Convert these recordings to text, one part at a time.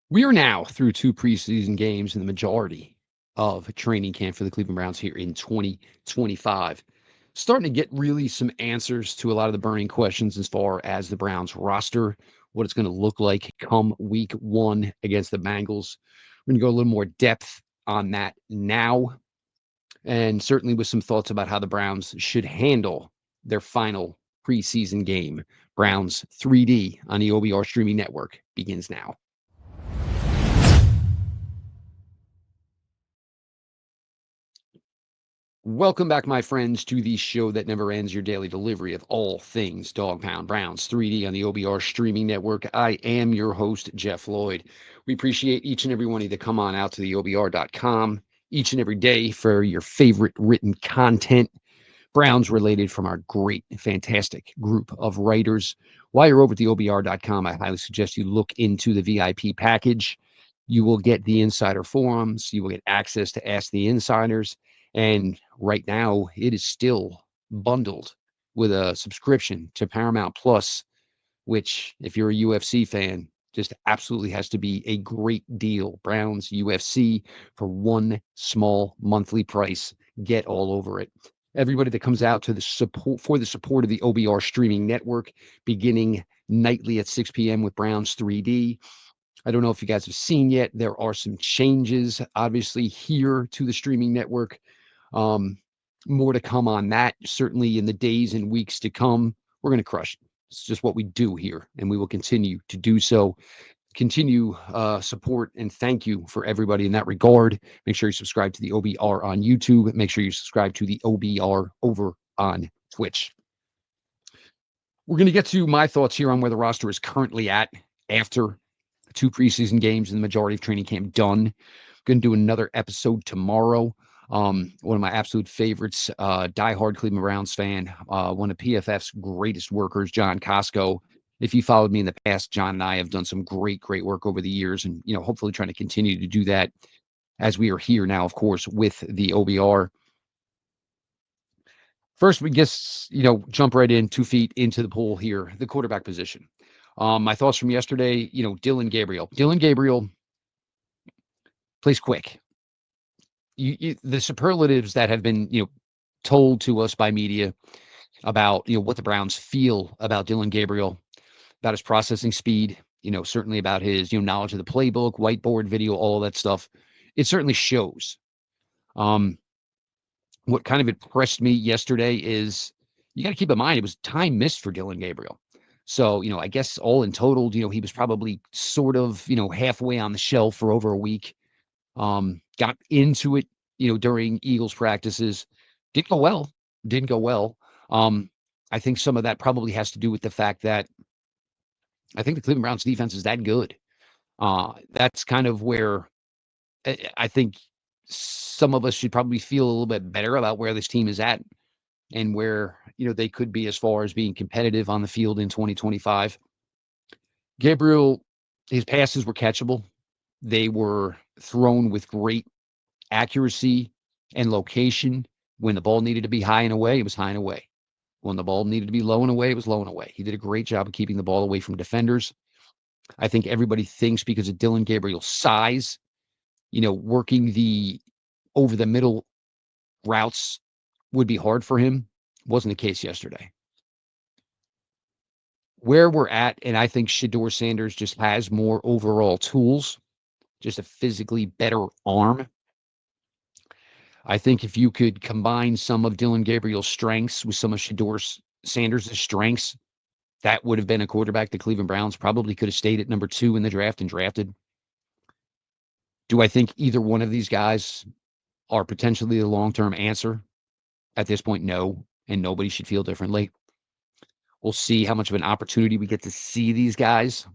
We are now through two preseason games and the majority of training camp for the Cleveland Browns here in 2025. Starting to get really some answers to a lot of the burning questions as far as the Browns roster, what it's going to look like come week one against the Bengals. We're going to go a little more depth on that now, and certainly with some thoughts about how the Browns should handle their final preseason game. Browns 3D on the OBR streaming network begins now. Welcome back, my friends, to the show that never ends, your daily delivery of all things Dog Pound Browns 3D on the OBR streaming network. I am your host, Jeff Lloyd. We appreciate each and every one of you that come on out to the OBR.com each and every day for your favorite written content, Browns related, from our great, fantastic group of writers. While you're over at the OBR.com, I highly suggest you look into the VIP package. You will get the insider forums. You will get access to Ask the Insiders. And right now, it is still bundled with a subscription to Paramount Plus, which, if you're a UFC fan, just absolutely has to be a great deal. Browns UFC for one small monthly price. Get all over it. Everybody that comes out to the support of the OBR streaming network, beginning nightly at 6 p.m. with Browns 3D. I don't know if you guys have seen yet. There are some changes, obviously, here to the streaming network. Um, More to come on that, certainly in the days and weeks to come. We're going to crush it. It's just what we do here, and we will continue to do so. Continue support and thank you for everybody in that regard. Make sure you subscribe to the OBR on YouTube. Make sure you subscribe to the OBR over on Twitch. We're going to get to my thoughts here on where the roster is currently at after two preseason games and the majority of training camp done. Going to do another episode tomorrow. One of my absolute favorites, diehard Cleveland Browns fan, one of PFF's greatest workers, John Costco. If you followed me in the past, John and I have done some great work over the years, and hopefully trying to continue to do that as we are here now, of course, with the OBR. First, we guess jump right in 2 feet into the pool here, the quarterback position. My thoughts from yesterday, Dillon Gabriel. Dillon Gabriel plays quick. The superlatives that have been told to us by media about what the Browns feel about Dillon Gabriel, about his processing speed, certainly about his knowledge of the playbook, whiteboard video, all that stuff. It certainly shows. What kind of impressed me yesterday is you got to keep in mind it was time missed for Dillon Gabriel. So, I guess all in total, he was probably sort of, halfway on the shelf for over a week. Got into it, during Eagles practices. Didn't go well. Didn't go well. I think some of that probably has to do with the fact that I think the Cleveland Browns defense is that good. That's kind of where I think some of us should probably feel a little bit better about where this team is at and where, they could be as far as being competitive on the field in 2025. Gabriel, his passes were catchable. They were thrown with great accuracy and location. When the ball needed to be high and away, it was high and away. When the ball needed to be low and away, it was low and away. He did a great job of keeping the ball away from defenders. I think everybody thinks because of Dillon Gabriel's size, working the over the middle routes would be hard for him. Wasn't the case yesterday. Where we're at, and I think Shedeur Sanders just has more overall tools, just a physically better arm. I think if you could combine some of Dillon Gabriel's strengths with some of Shedeur Sanders' strengths, that would have been a quarterback the Cleveland Browns probably could have stayed at number 2 in the draft and drafted. Do I think either one of these guys are potentially the long-term answer? At this point, no, and nobody should feel differently. We'll see how much of an opportunity we get to see these guys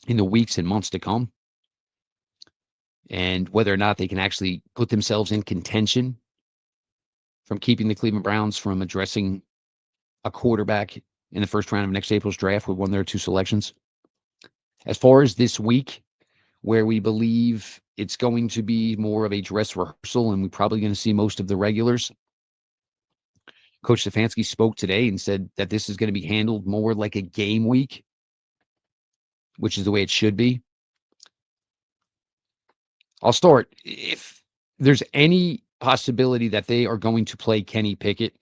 in the weeks and months to come, and whether or not they can actually put themselves in contention from keeping the Cleveland Browns from addressing a quarterback in the first round of next April's draft with one of their 2 selections. As far as this week, where we believe it's going to be more of a dress rehearsal and we're probably going to see most of the regulars, Coach Stefanski spoke today and said that this is going to be handled more like a game week, which is the way it should be. I'll start. If there's any possibility that they are going to play Kenny Pickett,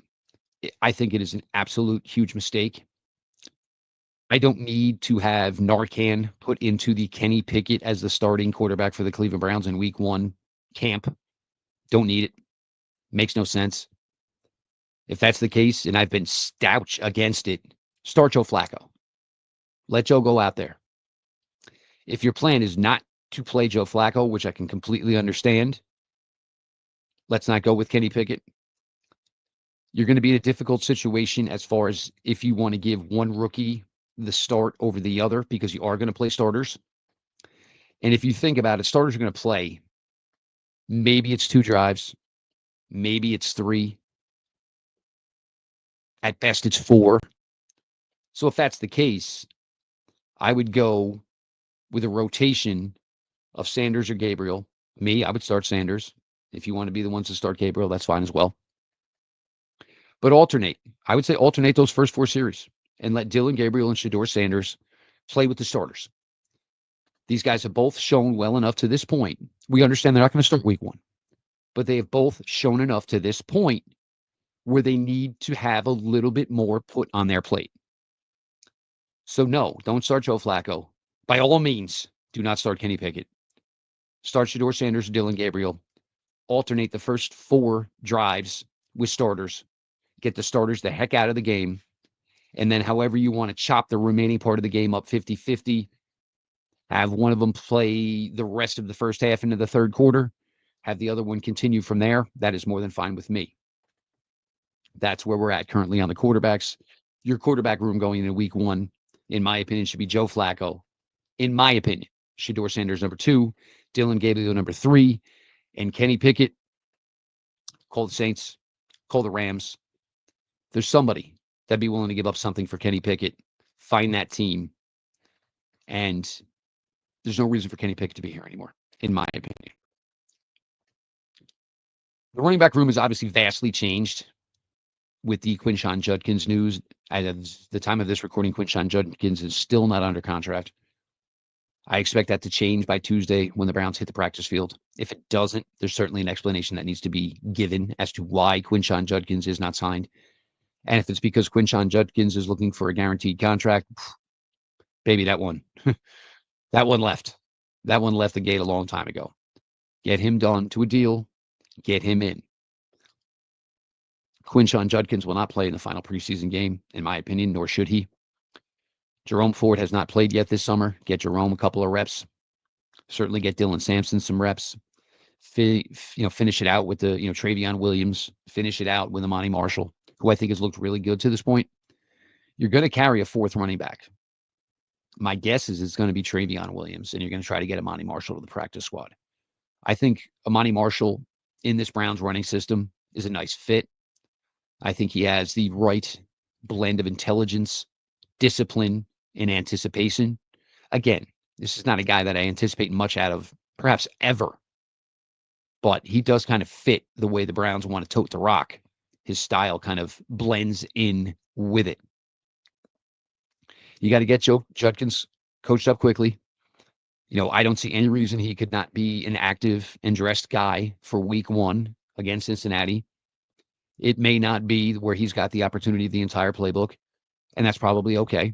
I think it is an absolute huge mistake. I don't need to have Narcan put into the Kenny Pickett as the starting quarterback for the Cleveland Browns in week one camp. Don't need it. Makes no sense. If that's the case, and I've been stout against it, start Joe Flacco. Let Joe go out there. If your plan is not to play Joe Flacco, which I can completely understand, let's not go with Kenny Pickett. You're going to be in a difficult situation as far as if you want to give one rookie the start over the other because you are going to play starters. And if you think about it, starters are going to play. Maybe it's 2 drives. Maybe it's 3. At best, it's 4. So if that's the case, I would go with a rotation of Sanders or Gabriel. Me, I would start Sanders. If you want to be the ones to start Gabriel, that's fine as well. But alternate. I would say alternate those first 4 series and let Dylan Gabriel and Shedeur Sanders play with the starters. These guys have both shown well enough to this point. We understand they're not going to start week 1, but they have both shown enough to this point where they need to have a little bit more put on their plate. So no, don't start Joe Flacco. By all means, do not start Kenny Pickett. Start Shedeur Sanders or Dylan Gabriel. Alternate the first 4 drives with starters. Get the starters the heck out of the game. And then however you want to chop the remaining part of the game up 50-50, have one of them play the rest of the first half into the third quarter, have the other one continue from there. That is more than fine with me. That's where we're at currently on the quarterbacks. Your quarterback room going into week 1, in my opinion, should be Joe Flacco. In my opinion, Shedeur Sanders number 2, Dylan Gabriel number 3, and Kenny Pickett. Call the Saints, call the Rams. There's somebody that'd be willing to give up something for Kenny Pickett. Find that team. And there's no reason for Kenny Pickett to be here anymore, in my opinion. The running back room has obviously vastly changed with the Quinshon Judkins news. At the time of this recording, Quinshon Judkins is still not under contract. I expect that to change by Tuesday when the Browns hit the practice field. If it doesn't, there's certainly an explanation that needs to be given as to why Quinshon Judkins is not signed. And if it's because Quinshon Judkins is looking for a guaranteed contract, baby, that one left. That one left the gate a long time ago. Get him done to a deal. Get him in. Quinshon Judkins will not play in the final preseason game, in my opinion, nor should he. Jerome Ford has not played yet this summer. Get Jerome a couple of reps. Certainly get Dylan Sampson some reps. Finish it out with the Travion Williams. Finish it out with Amani Marshall, who I think has looked really good to this point. You're going to carry a 4th running back. My guess is it's going to be Travion Williams, and you're going to try to get Amani Marshall to the practice squad. I think Amani Marshall in this Browns running system is a nice fit. I think he has the right blend of intelligence, discipline, and anticipation. Again, this is not a guy that I anticipate much out of, perhaps ever. But he does kind of fit the way the Browns want to tote the rock. His style kind of blends in with it. You got to get Joe Judkins coached up quickly. I don't see any reason he could not be an active and dressed guy for week 1 against Cincinnati. It may not be where he's got the opportunity of the entire playbook, and that's probably okay.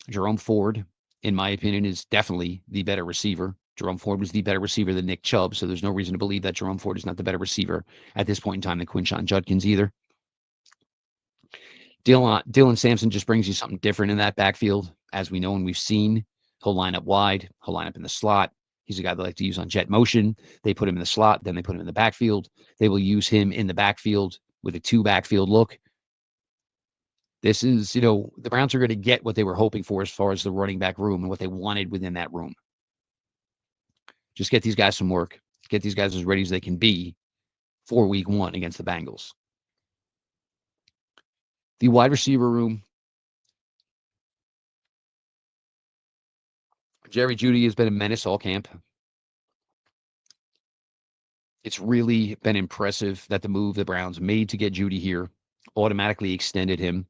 Jerome Ford, in my opinion, is definitely the better receiver. Jerome Ford was the better receiver than Nick Chubb, so there's no reason to believe that Jerome Ford is not the better receiver at this point in time than Quinshon Judkins either. Dylan Sampson just brings you something different in that backfield. As we know and we've seen, he'll line up wide. He'll line up in the slot. He's a guy they like to use on jet motion. They put him in the slot, then they put him in the backfield. They will use him in the backfield with a 2 backfield look. This is, the Browns are going to get what they were hoping for as far as the running back room and what they wanted within that room. Just get these guys some work. Get these guys as ready as they can be for week 1 against the Bengals. The wide receiver room. Jerry Jeudy has been a menace all camp. It's really been impressive that the move the Browns made to get Jeudy here automatically extended him.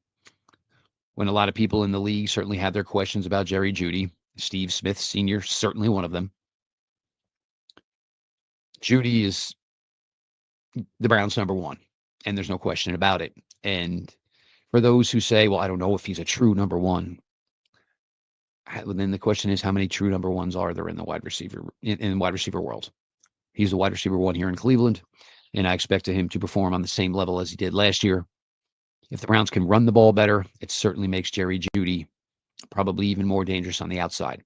When a lot of people in the league certainly had their questions about Jerry Jeudy, Steve Smith Sr., certainly one of them. Judy is the Browns' number one, and there's no question about it. And for those who say, well, I don't know if he's a true number one, then the question is, how many true number ones are there in the wide receiver world? He's the wide receiver one here in Cleveland, and I expect him to perform on the same level as he did last year. If the Browns can run the ball better, it certainly makes Jerry Jeudy probably even more dangerous on the outside.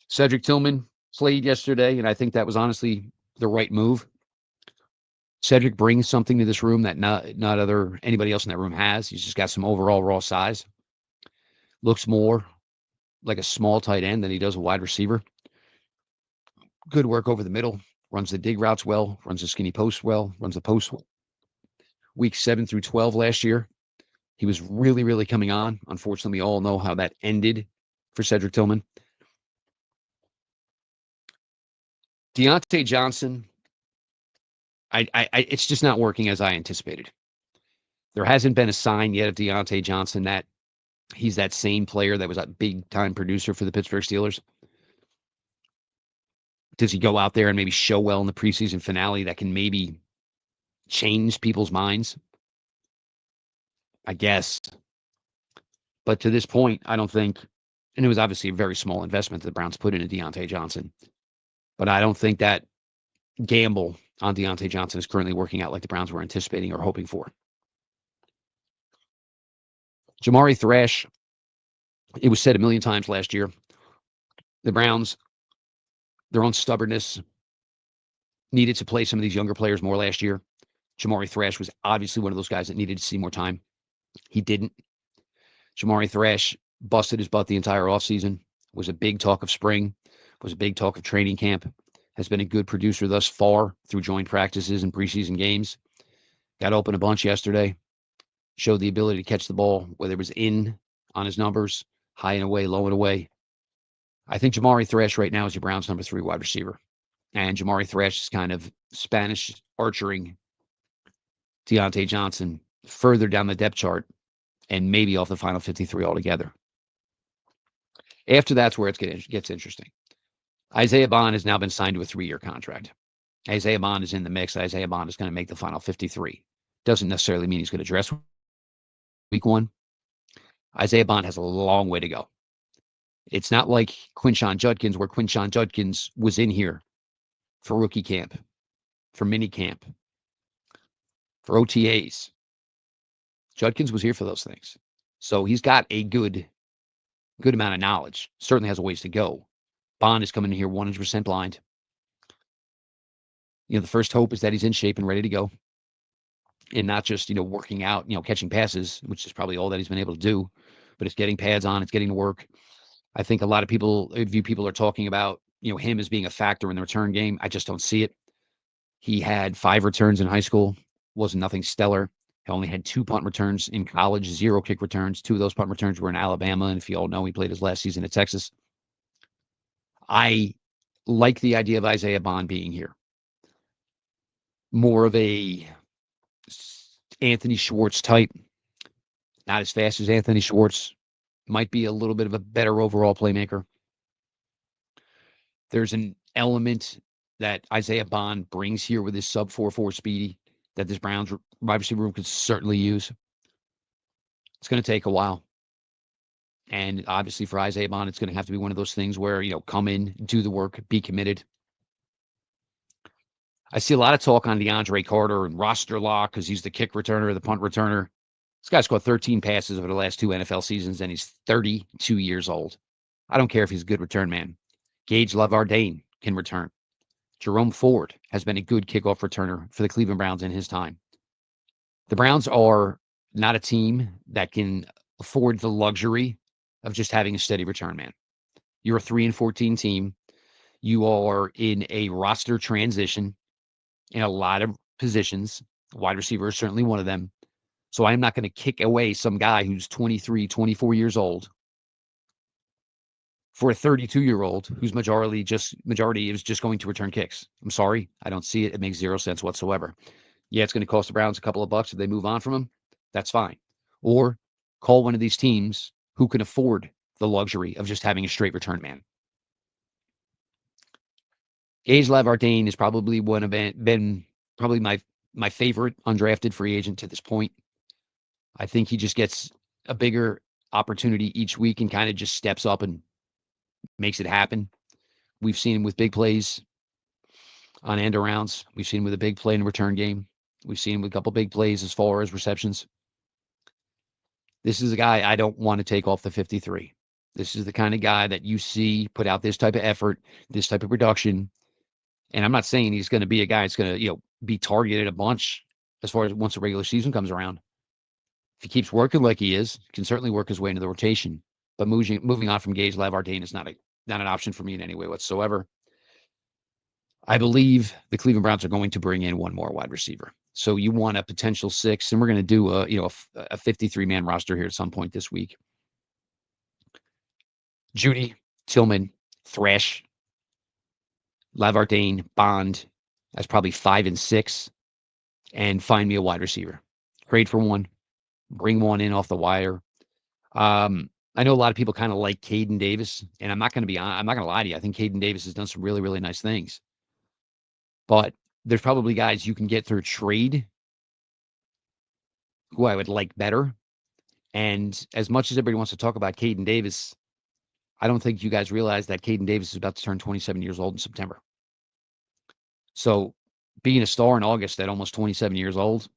Cedric Tillman played yesterday, and I think that was honestly the right move. Cedric brings something to this room that not anybody else in that room has. He's just got some overall raw size. Looks more like a small tight end than he does a wide receiver. Good work over the middle. Runs the dig routes well. Runs the skinny post well. Runs the post well. Week 7 through 12 last year, he was really, really coming on. Unfortunately, we all know how that ended for Cedric Tillman. Deontay Johnson, it's just not working as I anticipated. There hasn't been a sign yet of Deontay Johnson that he's that same player that was a big-time producer for the Pittsburgh Steelers. Does he go out there and maybe show well in the preseason finale that can maybe change people's minds? I guess. But to this point, I don't think, and it was obviously a very small investment that the Browns put into Deontay Johnson, but I don't think that gamble on Deontay Johnson is currently working out like the Browns were anticipating or hoping for. Jamari Thrash, it was said a million times last year, the Browns, their own stubbornness, needed to play some of these younger players more last year. Jamari Thrash was obviously one of those guys that needed to see more time. He didn't. Jamari Thrash busted his butt the entire offseason, was a big talk of spring, was a big talk of training camp, has been a good producer thus far through joint practices and preseason games. Got open a bunch yesterday, showed the ability to catch the ball, whether it was in on his numbers, high and away, low and away. I think Jamari Thrash right now is your Browns' number 3 wide receiver. And Jamari Thrash is kind of Spanish archering Deontay Johnson further down the depth chart and maybe off the final 53 altogether. After that's where it gets interesting. Isaiah Bond has now been signed to a 3-year contract. Isaiah Bond is in the mix. Isaiah Bond is going to make the final 53. Doesn't necessarily mean he's going to dress week 1. Isaiah Bond has a long way to go. It's not like Quinshon Judkins, where Quinshon Judkins was in here for rookie camp, for mini camp, for OTAs. Judkins was here for those things. So he's got a good amount of knowledge. Certainly has a ways to go. Bond is coming in here 100% blind. The first hope is that he's in shape and ready to go. And not just, working out, catching passes, which is probably all that he's been able to do, but it's getting pads on, it's getting to work. I think a lot of people are talking about, him as being a factor in the return game. I just don't see it. He had 5 returns in high school, wasn't nothing stellar. He only had 2 punt returns in college, 0 kick returns. 2 of those punt returns were in Alabama, and if you all know, he played his last season at Texas. I like the idea of Isaiah Bond being here. More of a Anthony Schwartz type. Not as fast as Anthony Schwartz. Might be a little bit of a better overall playmaker. There's an element that Isaiah Bond brings here with his sub 4.4 speedy that this Browns wide receiver room could certainly use. It's going to take a while. And obviously for Isaiah Bond, it's going to have to be one of those things where, come in, do the work, be committed. I see a lot of talk on DeAndre Carter and roster lock because he's the kick returner, the punt returner. This guy's caught 13 passes over the last 2 NFL seasons, and he's 32 years old. I don't care if he's a good return man. Gage Lavardane can return. Jerome Ford has been a good kickoff returner for the Cleveland Browns in his time. The Browns are not a team that can afford the luxury of just having a steady return man. You're a 3-14 team. You are in a roster transition in a lot of positions. Wide receiver is certainly one of them. So I'm not going to kick away some guy who's 23, 24 years old for a 32-year-old whose majority is just going to return kicks. I'm sorry. I don't see it. It makes 0 sense whatsoever. Yeah, it's going to cost the Browns a couple of bucks if they move on from him. That's fine. Or call one of these teams who can afford the luxury of just having a straight return man. Gage Lavardane is probably been probably my favorite undrafted free agent to this point. I think he just gets a bigger opportunity each week and kind of just steps up and makes it happen. We've seen him with big plays on end arounds. We've seen him with a big play in the return game. We've seen him with a couple big plays as far as receptions. This is a guy I don't want to take off the 53. This is the kind of guy that you see put out this type of effort, this type of production. And I'm not saying he's going to be a guy that's going to, be targeted a bunch as far as once the regular season comes around. If he keeps working like he is, he can certainly work his way into the rotation. But moving on from Gage Lavardane is not an option for me in any way whatsoever. I believe the Cleveland Browns are going to bring in one more wide receiver. So you want a potential 6, and we're going to do a 53-man roster here at some point this week. Judy, Tillman, Thresh, Lavardane, Bond. That's probably 5 and 6. And find me a wide receiver. Trade for one. Bring one in off the wire. I know a lot of people kind of like Caden Davis, and I'm not going to lie to you. I think Caden Davis has done some really, really nice things. But there's probably guys you can get through trade who I would like better. And as much as everybody wants to talk about Caden Davis, I don't think you guys realize that Caden Davis is about to turn 27 years old in September. So being a star in August at almost 27 years old,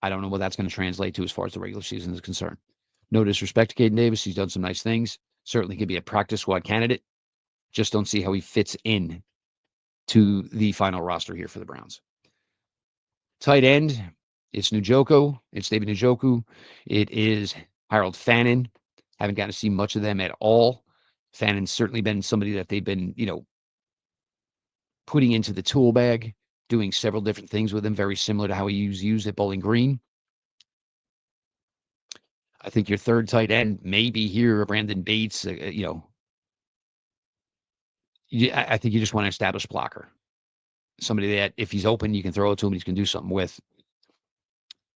I don't know what that's going to translate to as far as the regular season is concerned. No disrespect to Caden Davis. He's done some nice things. Certainly could be a practice squad candidate. Just don't see how he fits in to the final roster here for the Browns. Tight end, it's Njoku. It's David Njoku. It is Harold Fannin. Haven't gotten to see much of them at all. Fannon's certainly been somebody that they've been, putting into the tool bag, doing several different things with him, very similar to how he was used at Bowling Green. I think your third tight end may be here, Brandon Bates. I think you just want to establish blocker. Somebody that if he's open, you can throw it to him, he's going to do something with.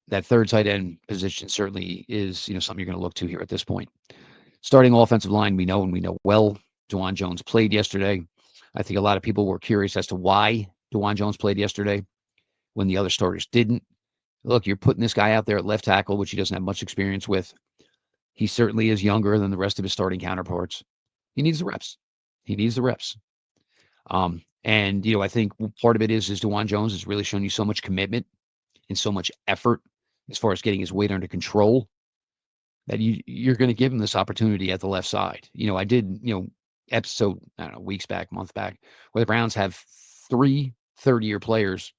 That third tight end position certainly is, something you're going to look to here at this point. Starting offensive line, we know well. DeJuan Jones played yesterday. I think a lot of people were curious as to why DeJuan Jones played yesterday when the other starters didn't. Look, you're putting this guy out there at left tackle, which he doesn't have much experience with. He certainly is younger than the rest of his starting counterparts. He needs the reps. And I think part of it is DeJuan Jones has really shown you so much commitment and so much effort as far as getting his weight under control that you're going to give him this opportunity at the left side. I did, episode, I don't know, weeks back, month back, where the Browns have 3 third-year players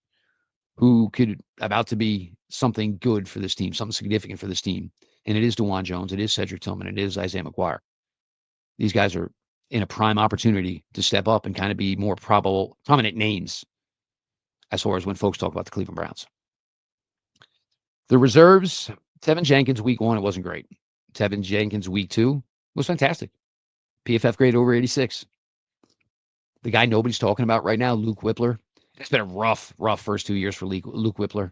who could about to be something good for this team, something significant for this team. And it is DeJuan Jones, it is Cedric Tillman, it is Isaiah McGuire. These guys are in a prime opportunity to step up and kind of be more prominent names as far as when folks talk about the Cleveland Browns. The reserves, Tevin Jenkins, week 1, it wasn't great. Tevin Jenkins, week 2, was fantastic. PFF grade over 86. The guy nobody's talking about right now, Luke Whippler. It's been a rough first 2 years for Luke Whippler.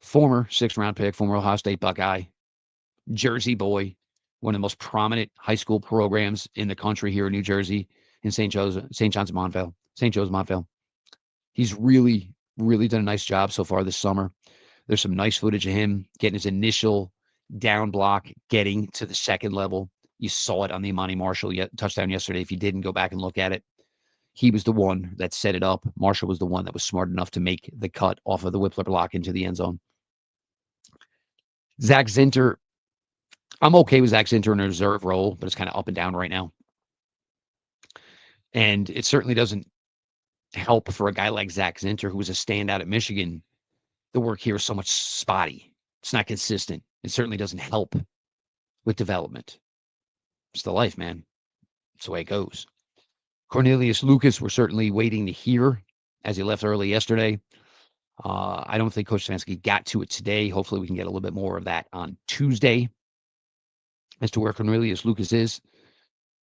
Former 6th-round pick, former Ohio State Buckeye, Jersey boy, one of the most prominent high school programs in the country here in New Jersey, in St. Joe's Montville. He's really, really done a nice job so far this summer. There's some nice footage of him getting his initial down block, getting to the second level. You saw it on the Imani Marshall touchdown yesterday. If you didn't, go back and look at it. He was the one that set it up. Marshall was the one that was smart enough to make the cut off of the Whippler block into the end zone. Zach Zinter, I'm okay with Zach Zinter in a reserve role, but it's kind of up and down right now. And it certainly doesn't help for a guy like Zach Zinter, who was a standout at Michigan. The work here is so much spotty. It's not consistent. It certainly doesn't help with development. It's the life, man. It's the way it goes. Cornelius Lucas, we're certainly waiting to hear as he left early yesterday. I don't think Coach Stefanski got to it today. Hopefully we can get a little bit more of that on Tuesday as to where Cornelius Lucas is.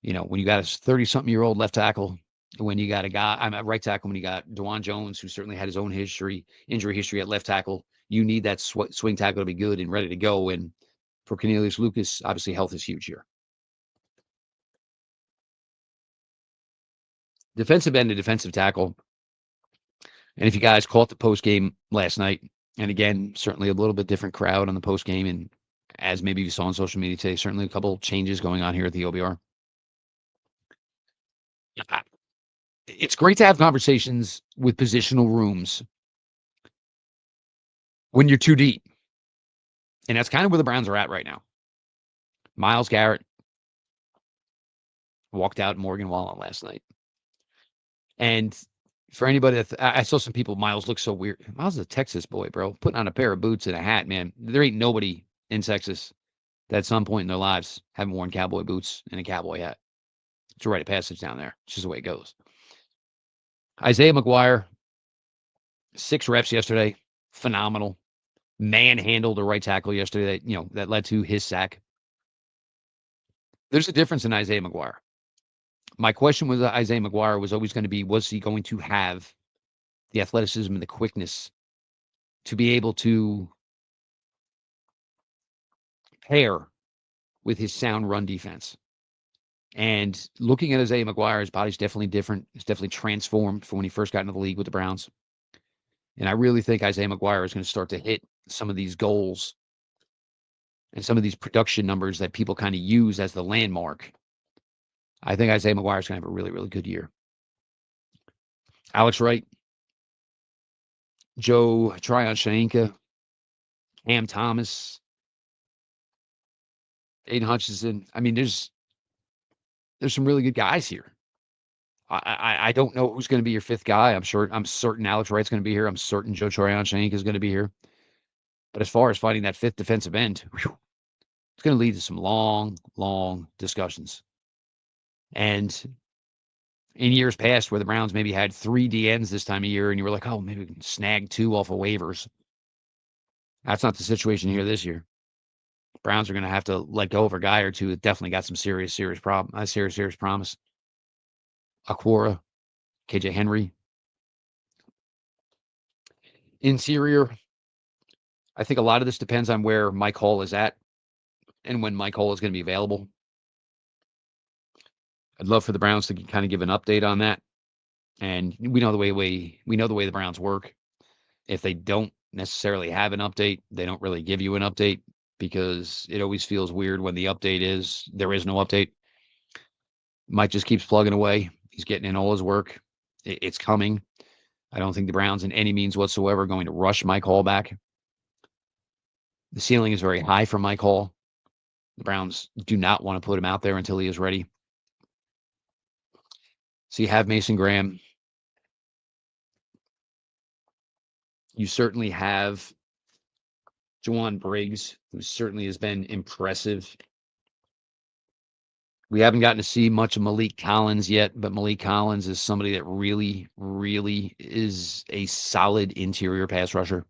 When you got a 30-something-year-old left tackle, when you got I'm at right tackle, when you got DeJuan Jones, who certainly had his own injury history at left tackle, you need that swing tackle to be good and ready to go. And for Cornelius Lucas, obviously health is huge here. Defensive end and defensive tackle, And if you guys caught the post game last night, and again, certainly a little bit different crowd on the post game, and as maybe you saw on social media today, certainly a couple changes going on here at the OBR. It's great to have conversations with positional rooms when you're too deep. And that's kind of where the Browns are at right now. Myles Garrett walked out Morgan Wallen last night. And for anybody that I saw some people, Myles looks so weird. Myles is a Texas boy, bro. Putting on a pair of boots and a hat, man. There ain't nobody in Texas that at some point in their lives haven't worn cowboy boots and a cowboy hat. It's a rite of passage down there. It's just the way it goes. Isaiah McGuire, 6 reps yesterday. Phenomenal. Manhandled the right tackle yesterday that led to his sack. There's a difference in Isaiah McGuire. My question with Isaiah McGuire was always going to be, was he going to have the athleticism and the quickness to be able to pair with his sound run defense? And looking at Isaiah McGuire, his body's definitely different. It's definitely transformed from when he first got into the league with the Browns. And I really think Isaiah McGuire is going to start to hit some of these goals and some of these production numbers that people kind of use as the landmark. I think Isaiah McGuire is going to have a really, really good year. Alex Wright, Joe Tryon-Shoyinka, Cam Thomas, Aiden Hutchinson. I mean, there's some really good guys here. I don't know who's going to be your 5th guy. I'm certain Alex Wright's going to be here. I'm certain Joe Tryon-Shoyinka is going to be here. But as far as finding that 5th defensive end, it's going to lead to some long, long discussions. And in years past where the Browns maybe had 3 DNs this time of year and you were like, oh, maybe we can snag 2 off of waivers. That's not the situation here this year. Browns are going to have to let go of a guy or two that definitely got some serious promise. Aquara, KJ Henry. Interior, I think a lot of this depends on where Mike Hall is at and when Mike Hall is going to be available. I'd love for the Browns to kind of give an update on that. And we know the way the Browns work. If they don't necessarily have an update, they don't really give you an update because it always feels weird when the update is there is no update. Mike just keeps plugging away. He's getting in all his work. It's coming. I don't think the Browns in any means whatsoever are going to rush Mike Hall back. The ceiling is very high for Mike Hall. The Browns do not want to put him out there until he is ready. So you have Mason Graham. You certainly have Juwan Briggs, who certainly has been impressive. We haven't gotten to see much of Malik Collins yet, but Malik Collins is somebody that really, really is a solid interior pass rusher.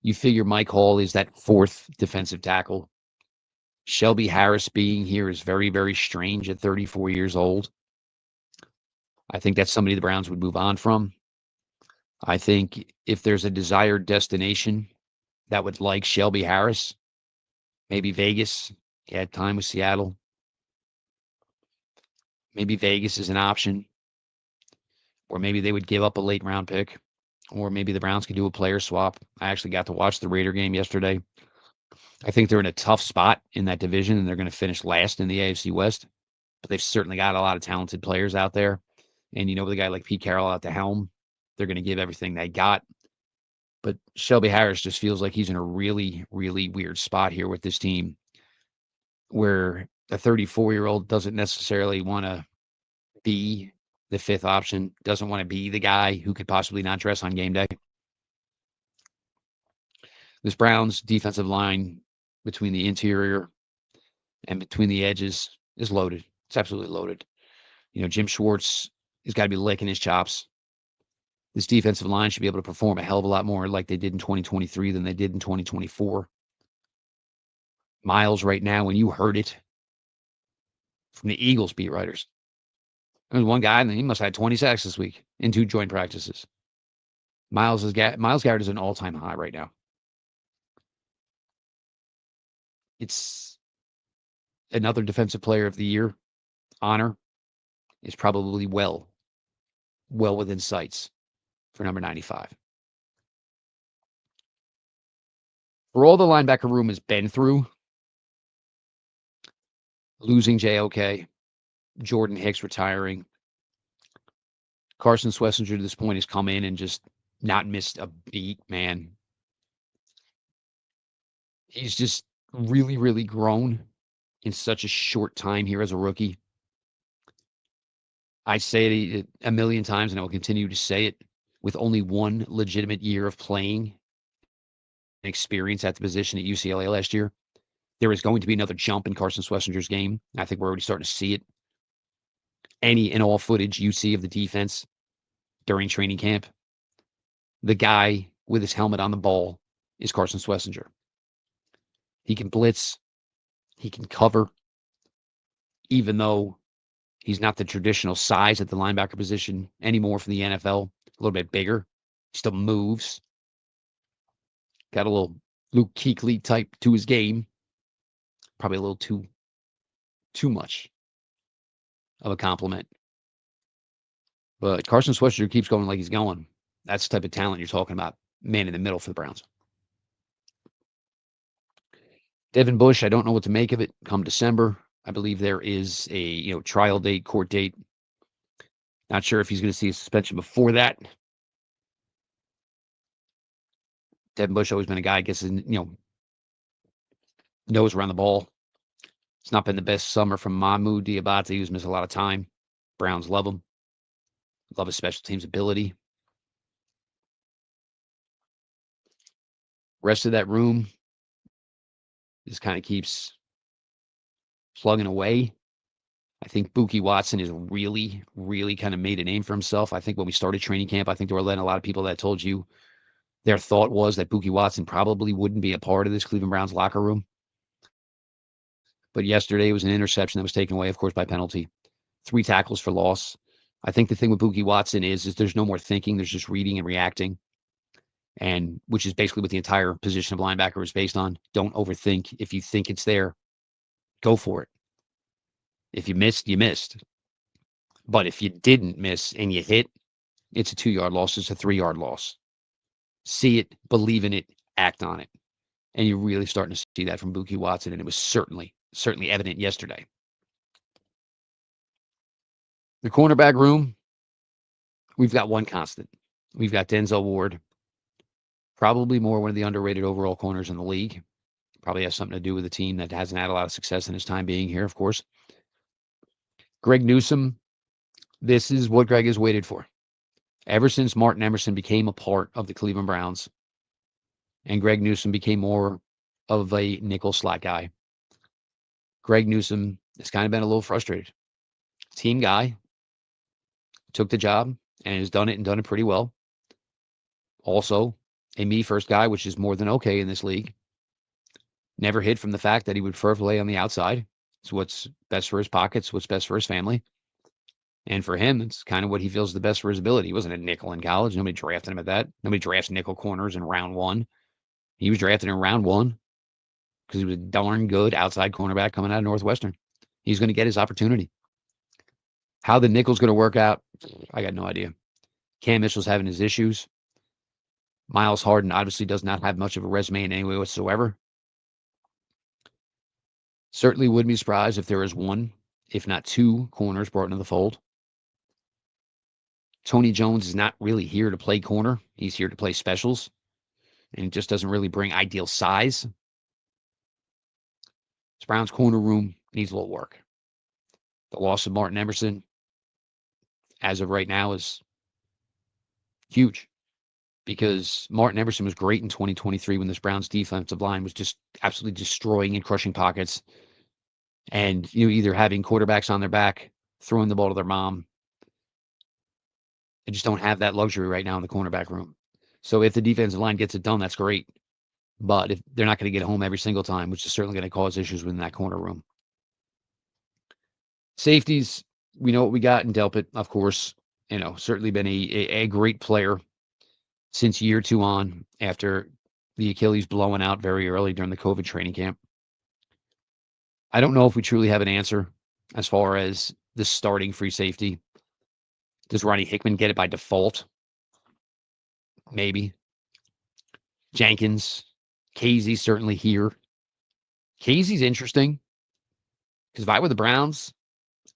You figure Mike Hall is that 4th defensive tackle. Shelby Harris being here is very, very strange at 34 years old. I think that's somebody the Browns would move on from. I think if there's a desired destination that would like Shelby Harris, maybe Vegas. He had time with Seattle. Maybe Vegas is an option. Or maybe they would give up a late round pick. Or maybe the Browns could do a player swap. I actually got to watch the Raider game yesterday. I think they're in a tough spot in that division, and they're going to finish last in the AFC West. But they've certainly got a lot of talented players out there. And with a guy like Pete Carroll at the helm, they're going to give everything they got. But Shelby Harris just feels like he's in a really, really weird spot here with this team where a 34-year-old doesn't necessarily want to be the 5th option, doesn't want to be the guy who could possibly not dress on game day. This Browns defensive line between the interior and between the edges is loaded. It's absolutely loaded. Jim Schwartz has got to be licking his chops. This defensive line should be able to perform a hell of a lot more like they did in 2023 than they did in 2024. Myles right now, when you heard it from the Eagles beat writers, there was one guy, and he must have had 20 sacks this week in 2 joint practices. Myles Garrett is an all-time high right now. It's another defensive player of the year honor is probably well within sights. for number 95. For all the linebacker room has been through, losing JOK, Jordan Hicks retiring, Carson Schlesinger to this point has come in and just not missed a beat, man. He's just really, really grown in such a short time here as a rookie. I say it a million times, and I will continue to say it. With only one legitimate year of playing and experience at the position at UCLA last year, there is going to be another jump in Carson Schlesinger's game. I think we're already starting to see it. Any and all footage you see of the defense during training camp, the guy with his helmet on the ball is Carson Schlesinger. He can blitz. He can cover. Even though he's not the traditional size at the linebacker position anymore for the NFL, a little bit bigger, still moves. Got a little Luke Kuechly type to his game. Probably a little too much of a compliment. But Carson Schlesinger keeps going like he's going. That's the type of talent you're talking about. Man in the middle for the Browns. Devin Bush, I don't know what to make of it. Come December, I believe there is a trial date, court date. Not sure if he's going to see a suspension before that. Devin Bush always been a guy, I guess, nose around the ball. It's not been the best summer from Mahmoud Diabate, who's missed a lot of time. Browns love him. Love his special teams ability. Rest of that room just kind of keeps plugging away. I think Buki Watson is really, really kind of made a name for himself. I think when we started training camp, I think there were a lot of people that told you their thought was that Buki Watson probably wouldn't be a part of this Cleveland Browns locker room. But yesterday was an interception that was taken away, of course, by penalty. 3 tackles for loss. I think the thing with Buki Watson is there's no more thinking. There's just reading and reacting. And which is basically what the entire position of linebacker is based on. Don't overthink. If you think it's there, go for it. If you missed, you missed. But if you didn't miss and you hit, it's a 2-yard loss. It's a 3-yard loss. See it, believe in it, act on it. And you're really starting to see that from Buki Watson. And it was certainly evident yesterday. The cornerback room, we've got one constant. We've got Denzel Ward, probably more one of the underrated overall corners in the league. Probably has something to do with a team that hasn't had a lot of success in his time being here, of course. Greg Newsome, this is what Greg has waited for. Ever since Martin Emerson became a part of the Cleveland Browns, and Greg Newsome became more of a nickel slot guy, Greg Newsome has kind of been a little frustrated. Team guy, took the job and has done it pretty well. Also, a me first guy, which is more than okay in this league. Never hid from the fact that he would prefer to play on the outside. It's what's best for his pockets, what's best for his family. And for him, it's kind of what he feels the best for his ability. He wasn't a nickel in college. Nobody drafted him at that. Nobody drafts nickel corners in round 1. He was drafted in round 1 because he was a darn good outside cornerback coming out of Northwestern. He's going to get his opportunity. How the nickel's going to work out, I got no idea. Cam Mitchell's having his issues. Miles Harden obviously does not have much of a resume in any way whatsoever. Certainly wouldn't be surprised if there is one, if not 2, corners brought into the fold. Tony Jones is not really here to play corner. He's here to play specials, and it just doesn't really bring ideal size. This Browns corner room needs a little work. The loss of Martin Emerson, as of right now, is huge because Martin Emerson was great in 2023 when this Browns defensive line was just absolutely destroying and crushing pockets. And either having quarterbacks on their back, throwing the ball to their mom. They just don't have that luxury right now in the cornerback room. So if the defensive line gets it done, that's great. But if they're not going to get home every single time, which is certainly going to cause issues within that corner room. Safeties, we know what we got in Delpit, of course. Certainly been a great player since year 2 on after the Achilles blowing out very early during the COVID training camp. I don't know if we truly have an answer as far as the starting free safety. Does Ronnie Hickman get it by default? maybe. Jenkins. Casey's certainly here. Casey's interesting because if I were the Browns,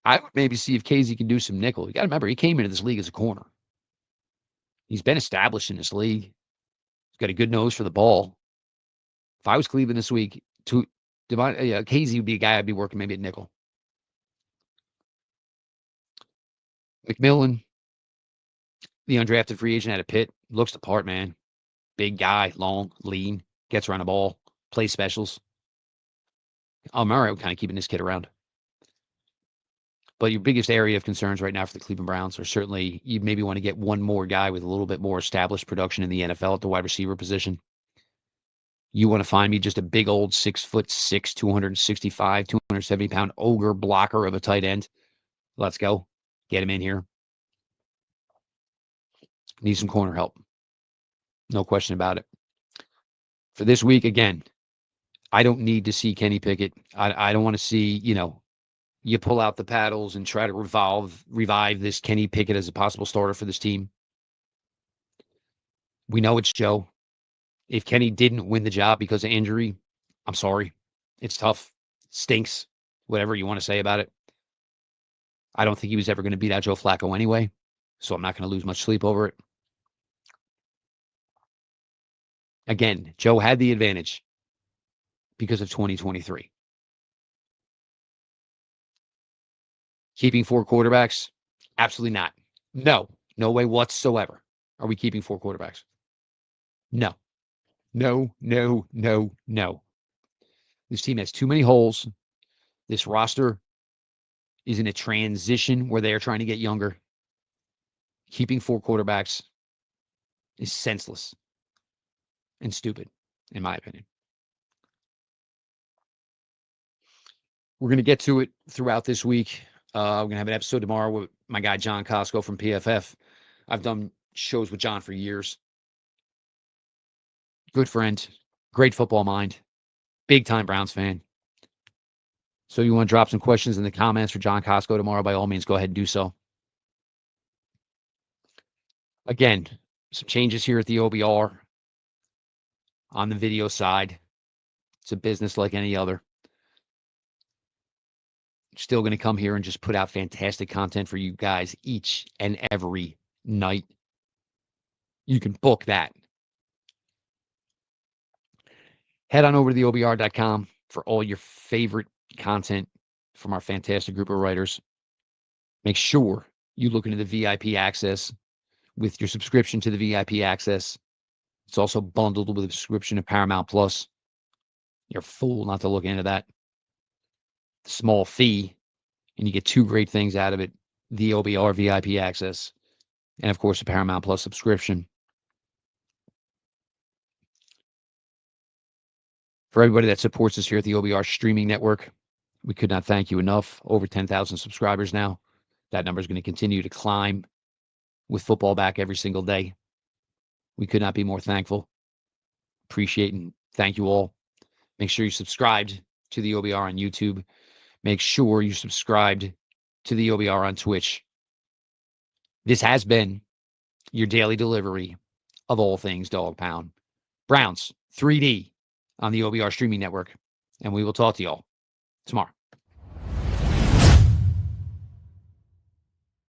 I would maybe see if Casey can do some nickel. You got to remember, he came into this league as a corner. He's been established in this league. He's got a good nose for the ball. If I was Cleveland this week, Casey would be a guy I'd be working maybe at nickel. McMillan, the undrafted free agent out of Pitt, looks the part, man. Big guy, long, lean, gets around the ball, plays specials. I'm all right with kind of keeping this kid around. But your biggest area of concerns right now for the Cleveland Browns are certainly you maybe want to get one more guy with a little bit more established production in the NFL at the wide receiver position. You want to find me just a big old 6'6", 265, 270-pound ogre blocker of a tight end. Let's go. Get him in here. Need some corner help. No question about it. For this week, again, I don't need to see Kenny Pickett. I don't want to see, you pull out the paddles and try to revive this Kenny Pickett as a possible starter for this team. We know it's Joe. If Kenny didn't win the job because of injury, I'm sorry. It's tough. Stinks. Whatever you want to say about it. I don't think he was ever going to beat out Joe Flacco anyway, so I'm not going to lose much sleep over it. Again, Joe had the advantage because of 2023. Keeping 4 quarterbacks? Absolutely not. No way whatsoever are we keeping 4 quarterbacks. No. This team has too many holes. This roster is in a transition where they are trying to get younger. Keeping 4 quarterbacks is senseless and stupid, in my opinion. We're going to get to it throughout this week. We're going to have an episode tomorrow with my guy, John Costco from PFF. I've done shows with John for years. Good friend, great football mind, big time Browns fan. So you want to drop some questions in the comments for John Costco tomorrow, by all means, go ahead and do so. Again, some changes here at the OBR on the video side. It's a business like any other. Still going to come here and just put out fantastic content for you guys each and every night. You can book that. Head on over to theobr.com for all your favorite content from our fantastic group of writers. Make sure you look into the VIP access with your subscription to the VIP access. It's also bundled with a subscription to Paramount Plus. You're a fool not to look into that. Small fee, and you get 2 great things out of it. The OBR VIP access, and of course, a Paramount Plus subscription. For everybody that supports us here at the OBR streaming network, we could not thank you enough. Over 10,000 subscribers now. That number is going to continue to climb with football back every single day. We could not be more thankful. Appreciate and thank you all. Make sure you subscribed to the OBR on YouTube. Make sure you subscribed to the OBR on Twitch. This has been your daily delivery of all things Dog Pound. Browns 3D on the OBR streaming network. And we will talk to y'all tomorrow.